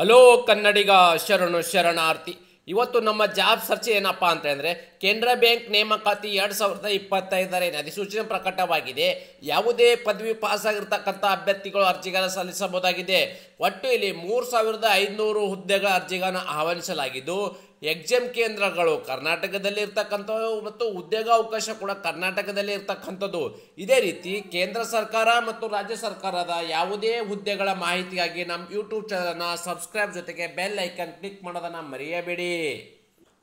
Hello ಕನ್ನಡಿಗ ಶರಣು ಶರಣಾರ್ಥಿ. ಇವತ್ತು ನಮ್ಮ ಜಾಬ್ ಸರ್ಚ್ ಏನಪ್ಪಾ ಅಂತಂದ್ರೆ ಕೇಂದ್ರ ಬ್ಯಾಂಕ್ ನೇಮಕಾತಿ 2025 ಅಧಿಸೂಚನೆ ಪ್ರಕಟವಾಗಿದೆ. ಯಾವುದೇ ಪದವಿ ಪಾಸ್ ಆಗಿರ್ತಕ್ಕಂಥ ಅಭ್ಯರ್ಥಿಗಳು ಅರ್ಜಿಗಳ ಸಲ್ಲಿಸಬಹುದಾಗಿದೆ. ಒಟ್ಟು ಇಲ್ಲಿ 3500 ಹುದ್ದೆಗಳ ಅರ್ಜಿಗಳನ್ನು ಆಹ್ವಾನಿಸಲಾಗಿದ್ದು ಎಕ್ಸಾಮ್ ಕೇಂದ್ರಗಳು ಕರ್ನಾಟಕದಲ್ಲಿ ಇರ್ತಕ್ಕಂಥವು ಮತ್ತು ಉದ್ಯೋಗಾವಕಾಶ ಕೂಡ ಕರ್ನಾಟಕದಲ್ಲಿ ಇರ್ತಕ್ಕಂಥದ್ದು. ಇದೇ ರೀತಿ ಕೇಂದ್ರ ಸರ್ಕಾರ ಮತ್ತು ರಾಜ್ಯ ಸರ್ಕಾರದ ಯಾವುದೇ ಹುದ್ದೆಗಳ ಮಾಹಿತಿಗಾಗಿ ನಮ್ಮ ಯೂಟ್ಯೂಬ್ ಚಾನಲ್ನ ಸಬ್ಸ್ಕ್ರೈಬ್ ಜೊತೆಗೆ ಬೆಲ್ ಐಕನ್ ಕ್ಲಿಕ್ ಮಾಡೋದನ್ನ ಮರೆಯಬೇಡಿ.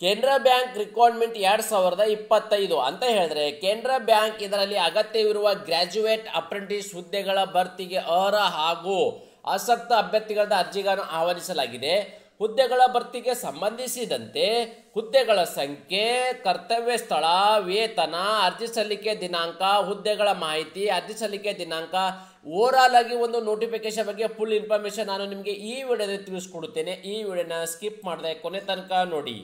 ಕೇಂದ್ರ ಬ್ಯಾಂಕ್ ರಿಕ್ವೈರ್ಮೆಂಟ್ 2025 ಅಂತ ಹೇಳಿದ್ರೆ ಕೇಂದ್ರ ಬ್ಯಾಂಕ್ ಇದರಲ್ಲಿ ಅಗತ್ಯವಿರುವ ಗ್ರಾಜ್ಯುಯೇಟ್ ಅಪ್ರೆಂಟಿಸ್ ಹುದ್ದೆಗಳ ಭರ್ತಿಗೆ ಅರ್ಹ ಹಾಗೂ ಆಸಕ್ತ ಅಭ್ಯರ್ಥಿಗಳ ಅರ್ಜಿಗಳನ್ನು ಆಹ್ವಾನಿಸಲಾಗಿದೆ. ಹುದ್ದೆಗಳ ಭರ್ತಿಗೆ ಸಂಬಂಧಿಸಿದಂತೆ ಹುದ್ದೆಗಳ ಸಂಖ್ಯೆ, ಕರ್ತವ್ಯ ಸ್ಥಳ, ವೇತನ, ಅರ್ಜಿ ಸಲ್ಲಿಕೆ ದಿನಾಂಕ, ಹುದ್ದೆಗಳ ಮಾಹಿತಿ, ಅರ್ಜಿ ಸಲ್ಲಿಕೆ ದಿನಾಂಕ, ಓವರಾಲ್ ಆಗಿ ಒಂದು ನೋಟಿಫಿಕೇಶನ್ ಬಗ್ಗೆ ಫುಲ್ ಇನ್ಫಾರ್ಮೇಶನ್ ನಾನು ನಿಮಗೆ ಈ ವಿಡಿಯೋದಲ್ಲಿ ತಿಳಿಸ್ಕೊಡುತ್ತೇನೆ. ಈ ವಿಡಿಯೋನ ಸ್ಕಿಪ್ ಮಾಡದೆ ಕೊನೆ ತನಕ ನೋಡಿ.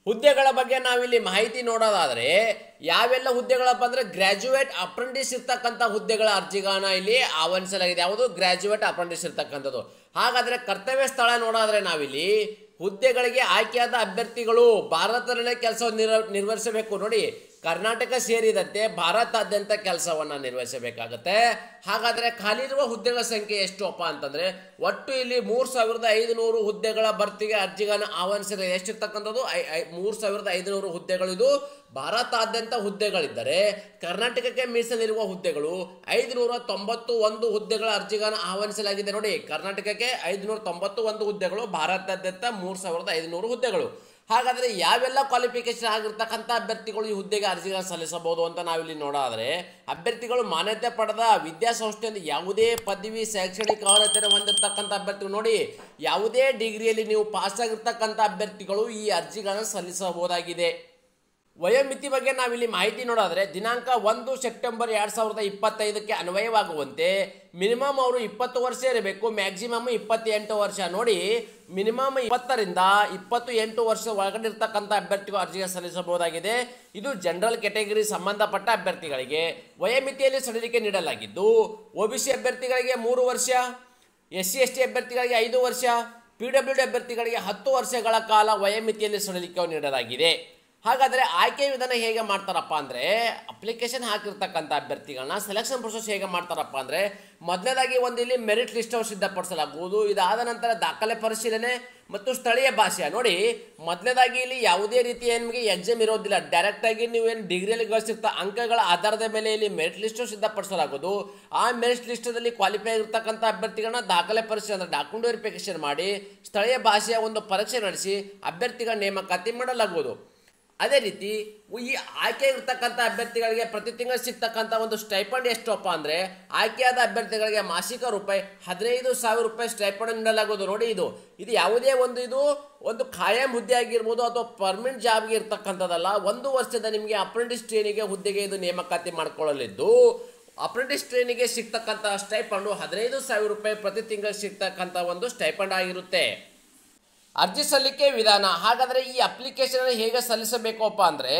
ಹುದ್ದೆಗಳ ಬಗ್ಗೆ ನಾವಿಲ್ಲಿ ಮಾಹಿತಿ ನೋಡೋದಾದ್ರೆ ಯಾವೆಲ್ಲ ಹುದ್ದೆಗಳಪ್ಪ ಅಂದ್ರೆ ಗ್ರಾಜ್ಯುಯೇಟ್ ಅಪ್ರೆಂಟಿಸ್ ಇರ್ತಕ್ಕಂಥ ಹುದ್ದೆಗಳ ಅರ್ಜಿಗಳನ್ನ ಇಲ್ಲಿ ಆಹ್ವಾನಿಸಲಾಗಿದೆ. ಯಾವುದು ಗ್ರಾಜ್ಯುಯೇಟ್ ಅಪ್ರೆಂಟಿಸ್ ಇರ್ತಕ್ಕಂಥದ್ದು. ಹಾಗಾದ್ರೆ ಕರ್ತವ್ಯ ಸ್ಥಳ ನೋಡೋದ್ರೆ ನಾವಿಲ್ಲಿ ಹುದ್ದೆಗಳಿಗೆ ಆಯ್ಕೆಯಾದ ಅಭ್ಯರ್ಥಿಗಳು ಭಾರತದಲ್ಲೇ ಕೆಲಸವನ್ನು ನಿರ್ವಹಿಸಬೇಕು. ನೋಡಿ, ಕರ್ನಾಟಕ ಸೇರಿದಂತೆ ಭಾರತಾದ್ಯಂತ ಕೆಲಸವನ್ನ ನಿರ್ವಹಿಸಬೇಕಾಗತ್ತೆ. ಹಾಗಾದ್ರೆ ಖಾಲಿ ಇರುವ ಹುದ್ದೆಗಳ ಸಂಖ್ಯೆ ಎಷ್ಟುಪ್ಪ ಅಂತಂದ್ರೆ ಒಟ್ಟು ಇಲ್ಲಿ 3500 ಹುದ್ದೆಗಳ ಭರ್ತಿಗೆ ಅರ್ಜಿಗಳನ್ನು ಆಹ್ವಾನಿಸಿದರೆ ಎಷ್ಟಿರ್ತಕ್ಕಂಥದ್ದು 3500 ಹುದ್ದೆಗಳು. ಇದು ಭಾರತಾದ್ಯಂತ ಹುದ್ದೆಗಳಿದ್ದರೆ ಕರ್ನಾಟಕಕ್ಕೆ ಮೀಸಲಿರುವ ಹುದ್ದೆಗಳು 591 ಹುದ್ದೆಗಳ ಅರ್ಜಿಗಳನ್ನು ಆಹ್ವಾನಿಸಲಾಗಿದೆ. ನೋಡಿ, ಕರ್ನಾಟಕಕ್ಕೆ 591 ಹುದ್ದೆಗಳು, ಭಾರತಾದ್ಯಂತ 3500 ಹುದ್ದೆಗಳು. ಹಾಗಾದರೆ ಯಾವೆಲ್ಲ ಕ್ವಾಲಿಫಿಕೇಶನ್ ಆಗಿರ್ತಕ್ಕಂಥ ಅಭ್ಯರ್ಥಿಗಳು ಈ ಹುದ್ದೆಗೆ ಅರ್ಜಿಗಳನ್ನು ಸಲ್ಲಿಸಬಹುದು ಅಂತ ನಾವಿಲ್ಲಿ ನೋಡೋದಾದ್ರೆ ಅಭ್ಯರ್ಥಿಗಳು ಮಾನ್ಯತೆ ಪಡೆದ ವಿದ್ಯಾಸಂಸ್ಥೆಯಿಂದ ಯಾವುದೇ ಪದವಿ ಶೈಕ್ಷಣಿಕ ಅರ್ಹತೆ ಹೊಂದಿರತಕ್ಕಂಥ ಅಭ್ಯರ್ಥಿಗಳು. ನೋಡಿ, ಯಾವುದೇ ಡಿಗ್ರಿಯಲ್ಲಿ ನೀವು ಪಾಸ್ ಆಗಿರ್ತಕ್ಕಂಥ ಅಭ್ಯರ್ಥಿಗಳು ಈ ಅರ್ಜಿಗಳನ್ನು ಸಲ್ಲಿಸಬಹುದಾಗಿದೆ. ವಯೋಮಿತಿ ಬಗ್ಗೆ ನಾವಿಲ್ಲಿ ಮಾಹಿತಿ ನೋಡೋದ್ರೆ ದಿನಾಂಕ 1 ಸೆಪ್ಟೆಂಬರ್ 2025ಕ್ಕೆ ಅನ್ವಯವಾಗುವಂತೆ ಮಿನಿಮಮ್ ಅವರು 20 ವರ್ಷ ಇರಬೇಕು, ಮ್ಯಾಕ್ಸಿಮಮ್ 28 ವರ್ಷ. ನೋಡಿ, ಮಿನಿಮಮ್ 20ರಿಂದ 28 ವರ್ಷ ಒಳಗಡೆ ಇರ್ತಕ್ಕಂಥ ಅಭ್ಯರ್ಥಿಗಳು ಅರ್ಜಿಗೆ ಸಲ್ಲಿಸಬಹುದಾಗಿದೆ. ಇದು ಜನರಲ್ ಕ್ಯಾಟಗರಿ ಸಂಬಂಧಪಟ್ಟ ಅಭ್ಯರ್ಥಿಗಳಿಗೆ ವಯೋಮಿತಿಯಲ್ಲಿ ಸಡಿಲಿಕೆ ನೀಡಲಾಗಿದ್ದು OBC ಅಭ್ಯರ್ಥಿಗಳಿಗೆ 3 ವರ್ಷ, SC/ST ಅಭ್ಯರ್ಥಿಗಳಿಗೆ 5 ವರ್ಷ, PWD ಅಭ್ಯರ್ಥಿಗಳಿಗೆ 10 ವರ್ಷಗಳ ಕಾಲ ವಯೋಮಿತಿಯಲ್ಲಿ ಸಡಿಲಿಕೆ ನೀಡಲಾಗಿದೆ. ಹಾಗಾದರೆ ಆಯ್ಕೆ ವಿಧಾನ ಹೇಗೆ ಮಾಡ್ತಾರಪ್ಪ ಅಂದರೆ ಅಪ್ಲಿಕೇಶನ್ ಹಾಕಿರ್ತಕ್ಕಂಥ ಅಭ್ಯರ್ಥಿಗಳನ್ನ ಸೆಲೆಕ್ಷನ್ ಪ್ರೊಸೆಸ್ ಹೇಗೆ ಮಾಡ್ತಾರಪ್ಪ ಅಂದರೆ ಮೊದಲನೇದಾಗಿ ಒಂದು ಇಲ್ಲಿ ಮೆರಿಟ್ ಲಿಸ್ಟ್ ಸಿದ್ಧಪಡಿಸಲಾಗುವುದು. ಇದಾದ ನಂತರ ದಾಖಲೆ ಪರಿಶೀಲನೆ ಮತ್ತು ಸ್ಥಳೀಯ ಭಾಷೆ. ನೋಡಿ, ಮೊದಲನೇದಾಗಿ ಇಲ್ಲಿ ಯಾವುದೇ ರೀತಿಯ ನಿಮಗೆ ಎಕ್ಸಾಮ್ ಇರೋದಿಲ್ಲ. ಡೈರೆಕ್ಟಾಗಿ ನೀವೇನು ಡಿಗ್ರಿಯಲ್ಲಿ ಗಳಿಸಿರ್ತ ಅಂಕಗಳ ಆಧಾರದ ಮೇಲೆ ಇಲ್ಲಿ ಮೆರಿಟ್ ಲಿಸ್ಟ್ ಸಿದ್ಧಪಡಿಸಲಾಗುವುದು. ಆ ಮೆರಿಟ್ ಲಿಸ್ಟಲ್ಲಿ ಕ್ವಾಲಿಫೈ ಆಗಿರ್ತಕ್ಕಂಥ ಅಭ್ಯರ್ಥಿಗಳನ್ನ ದಾಖಲೆ ಪರಿಶೀಲನೆ ಅಂದರೆ ಡಾಕ್ಯುಮೆಂಟ್ ವೆರಿಫಿಕೇಶನ್ ಮಾಡಿ ಸ್ಥಳೀಯ ಭಾಷೆಯ ಒಂದು ಪರೀಕ್ಷೆ ನಡೆಸಿ ಅಭ್ಯರ್ಥಿಗಳ ನೇಮಕಾತಿ ಮಾಡಲಾಗುವುದು. ಅದೇ ರೀತಿ ಈ ಆಯ್ಕೆ ಇರ್ತಕ್ಕಂಥ ಅಭ್ಯರ್ಥಿಗಳಿಗೆ ಪ್ರತಿ ತಿಂಗಳು ಸಿಗ್ತಕ್ಕಂಥ ಒಂದು ಸ್ಟೈಪಂಡ್ ಎಷ್ಟಪ್ಪ ಅಂದರೆ ಆಯ್ಕೆಯಾದ ಅಭ್ಯರ್ಥಿಗಳಿಗೆ ಮಾಸಿಕ ರೂಪಾಯಿ 15,000 ರೂಪಾಯಿ ಸ್ಟೈಪಂಡ್ ನೀಡಲಾಗುವುದು. ನೋಡಿ, ಇದು ಯಾವುದೇ ಒಂದು ಖಾಯಂ ಹುದ್ದೆ ಆಗಿರ್ಬೋದು ಅಥವಾ ಪರ್ಮನೆಂಟ್ ಜಾಬ್ಗೆ ಇರ್ತಕ್ಕಂಥದ್ದಲ್ಲ. 1 ವರ್ಷದ ನಿಮಗೆ ಅಪ್ರೆಂಟಿಸ್ ಟ್ರೈನಿಗೆ ಹುದ್ದೆಗೆ ಇದು ನೇಮಕಾತಿ ಮಾಡಿಕೊಳ್ಳಲಿದ್ದು ಅಪ್ರೆಂಟಿಸ್ ಟ್ರೈನಿಗೆ ಸಿಗ್ತಕ್ಕಂಥ ಸ್ಟೈಪಂಡು 15,000 ರೂಪಾಯಿ ಪ್ರತಿ ತಿಂಗಳು ಸಿಗ್ತಕ್ಕಂಥ ಒಂದು ಸ್ಟೈಪಂಡ್ ಆಗಿರುತ್ತೆ. ಅರ್ಜಿ ಸಲ್ಲಿಕೆ ವಿಧಾನ. ಹಾಗಾದರೆ ಈ ಅಪ್ಲಿಕೇಶನ್ ಹೇಗೆ ಸಲ್ಲಿಸಬೇಕಪ್ಪ ಅಂದರೆ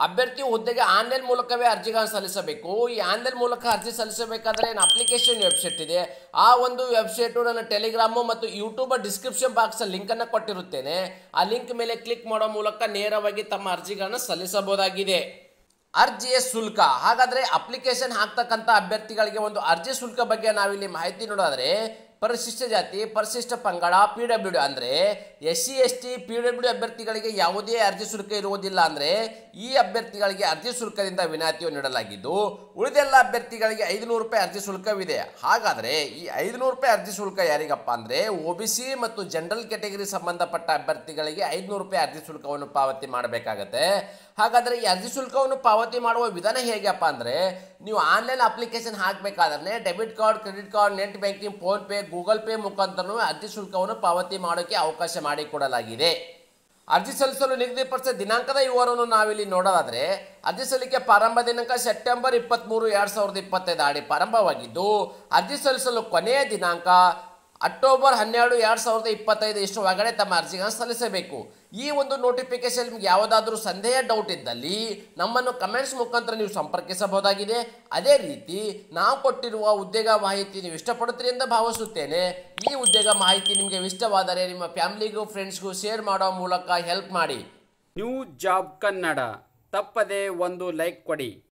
ಅಭ್ಯರ್ಥಿ ಹುದ್ದೆಗೆ ಆನ್ಲೈನ್ ಮೂಲಕವೇ ಅರ್ಜಿಗಳನ್ನು ಸಲ್ಲಿಸಬೇಕು. ಈ ಆನ್ಲೈನ್ ಮೂಲಕ ಅರ್ಜಿ ಸಲ್ಲಿಸಬೇಕಾದ್ರೆ ಏನು ಅಪ್ಲಿಕೇಶನ್ ವೆಬ್ಸೈಟ್ ಇದೆ, ಆ ಒಂದು ವೆಬ್ಸೈಟು ನನ್ನ ಟೆಲಿಗ್ರಾಮು ಮತ್ತು ಯೂಟ್ಯೂಬ್ ಡಿಸ್ಕ್ರಿಪ್ಷನ್ ಬಾಕ್ಸಲ್ಲಿ ಲಿಂಕನ್ನು ಕೊಟ್ಟಿರುತ್ತೇನೆ. ಆ ಲಿಂಕ್ ಮೇಲೆ ಕ್ಲಿಕ್ ಮಾಡೋ ಮೂಲಕ ನೇರವಾಗಿ ತಮ್ಮ ಅರ್ಜಿಗಳನ್ನು ಸಲ್ಲಿಸಬಹುದಾಗಿದೆ. ಅರ್ಜಿಯ ಶುಲ್ಕ. ಹಾಗಾದರೆ ಅಪ್ಲಿಕೇಶನ್ ಹಾಕ್ತಕ್ಕಂಥ ಅಭ್ಯರ್ಥಿಗಳಿಗೆ ಒಂದು ಅರ್ಜಿ ಶುಲ್ಕ ಬಗ್ಗೆ ನಾವಿಲ್ಲಿ ಮಾಹಿತಿ ನೋಡೋದಾದ್ರೆ ಪರಿಶಿಷ್ಟ ಜಾತಿ, ಪರಿಶಿಷ್ಟ ಪಂಗಡ, PWD ಅಂದರೆ SC/ST PWD ಅಭ್ಯರ್ಥಿಗಳಿಗೆ ಯಾವುದೇ ಅರ್ಜಿ ಶುಲ್ಕ ಇರುವುದಿಲ್ಲ. ಅಂದರೆ ಈ ಅಭ್ಯರ್ಥಿಗಳಿಗೆ ಅರ್ಜಿ ಶುಲ್ಕದಿಂದ ವಿನಾಯಿತಿಯನ್ನು ನೀಡಲಾಗಿದ್ದು ಉಳಿದೆಲ್ಲ ಅಭ್ಯರ್ಥಿಗಳಿಗೆ 500 ರೂಪಾಯಿ ಅರ್ಜಿ ಶುಲ್ಕವಿದೆ. ಹಾಗಾದರೆ ಈ 500 ರೂಪಾಯಿ ಅರ್ಜಿ ಶುಲ್ಕ ಯಾರಿಗಪ್ಪ ಅಂದರೆ OBC ಮತ್ತು ಜನರಲ್ ಕ್ಯಾಟಗರಿ ಸಂಬಂಧಪಟ್ಟ ಅಭ್ಯರ್ಥಿಗಳಿಗೆ 500 ರೂಪಾಯಿ ಅರ್ಜಿ ಶುಲ್ಕವನ್ನು ಪಾವತಿ ಮಾಡಬೇಕಾಗತ್ತೆ. ಹಾಗಾದರೆ ಈ ಅರ್ಜಿ ಶುಲ್ಕವನ್ನು ಪಾವತಿ ಮಾಡುವ ವಿಧಾನ ಹೇಗಪ್ಪ ಅಂದರೆ ನೀವು ಆನ್ಲೈನ್ ಅಪ್ಲಿಕೇಶನ್ ಹಾಕಬೇಕಾದ್ರೆ debit card, credit card, net banking, PhonePe, Google Pay ಮುಖಾಂತರ ಅರ್ಜಿ ಶುಲ್ಕವನ್ನು ಪಾವತಿ ಮಾಡೋಕ್ಕೆ ಅವಕಾಶ ಮಾಡಿಕೊಡಲಾಗಿದೆ. ಅರ್ಜಿ ಸಲ್ಲಿಸಲು ನಿಗದಿಪಡಿಸಿದ ದಿನಾಂಕದ ವಿವರವನ್ನು ನಾವಿಲ್ಲಿ ನೋಡೋದಾದ್ರೆ ಅರ್ಜಿ ಸಲ್ಲಿಕೆ ಪ್ರಾರಂಭ ದಿನಾಂಕ ಸೆಪ್ಟೆಂಬರ್ 23, 2025 ಪ್ರಾರಂಭವಾಗಿದ್ದು ಅರ್ಜಿ ಸಲ್ಲಿಸಲು ಕೊನೆಯ ದಿನಾಂಕ ಅಕ್ಟೋಬರ್ 12, 2025 ಇಷ್ಟು ಒಳಗಡೆ ತಮ್ಮ ಅರ್ಜಿಗಳನ್ನು ಸಲ್ಲಿಸಬೇಕು. ಈ ಒಂದು ನೋಟಿಫಿಕೇಶನ್ ನಿಮ್ಗೆ ಯಾವುದಾದ್ರೂ ಸಂದೇಹ ಡೌಟ್ ಇದ್ದಲ್ಲಿ ನಮ್ಮನ್ನು ಕಮೆಂಟ್ಸ್ ಮುಖಾಂತರ ನೀವು ಸಂಪರ್ಕಿಸಬಹುದಾಗಿದೆ. ಅದೇ ರೀತಿ ನಾವು ಕೊಟ್ಟಿರುವ ಉದ್ಯೋಗ ಮಾಹಿತಿ ನೀವು ಇಷ್ಟಪಡುತ್ತೀರಿ ಎಂದು ಭಾವಿಸುತ್ತೇನೆ. ಈ ಉದ್ಯೋಗ ಮಾಹಿತಿ ನಿಮಗೆ ಇಷ್ಟವಾದರೆ ನಿಮ್ಮ ಫ್ಯಾಮಿಲಿಗೂ ಫ್ರೆಂಡ್ಸ್ಗೂ ಶೇರ್ ಮಾಡೋ ಮೂಲಕ ಹೆಲ್ಪ್ ಮಾಡಿ. ನ್ಯೂ ಜಾಬ್ ಕನ್ನಡ ತಪ್ಪದೆ ಒಂದು ಲೈಕ್ ಕೊಡಿ.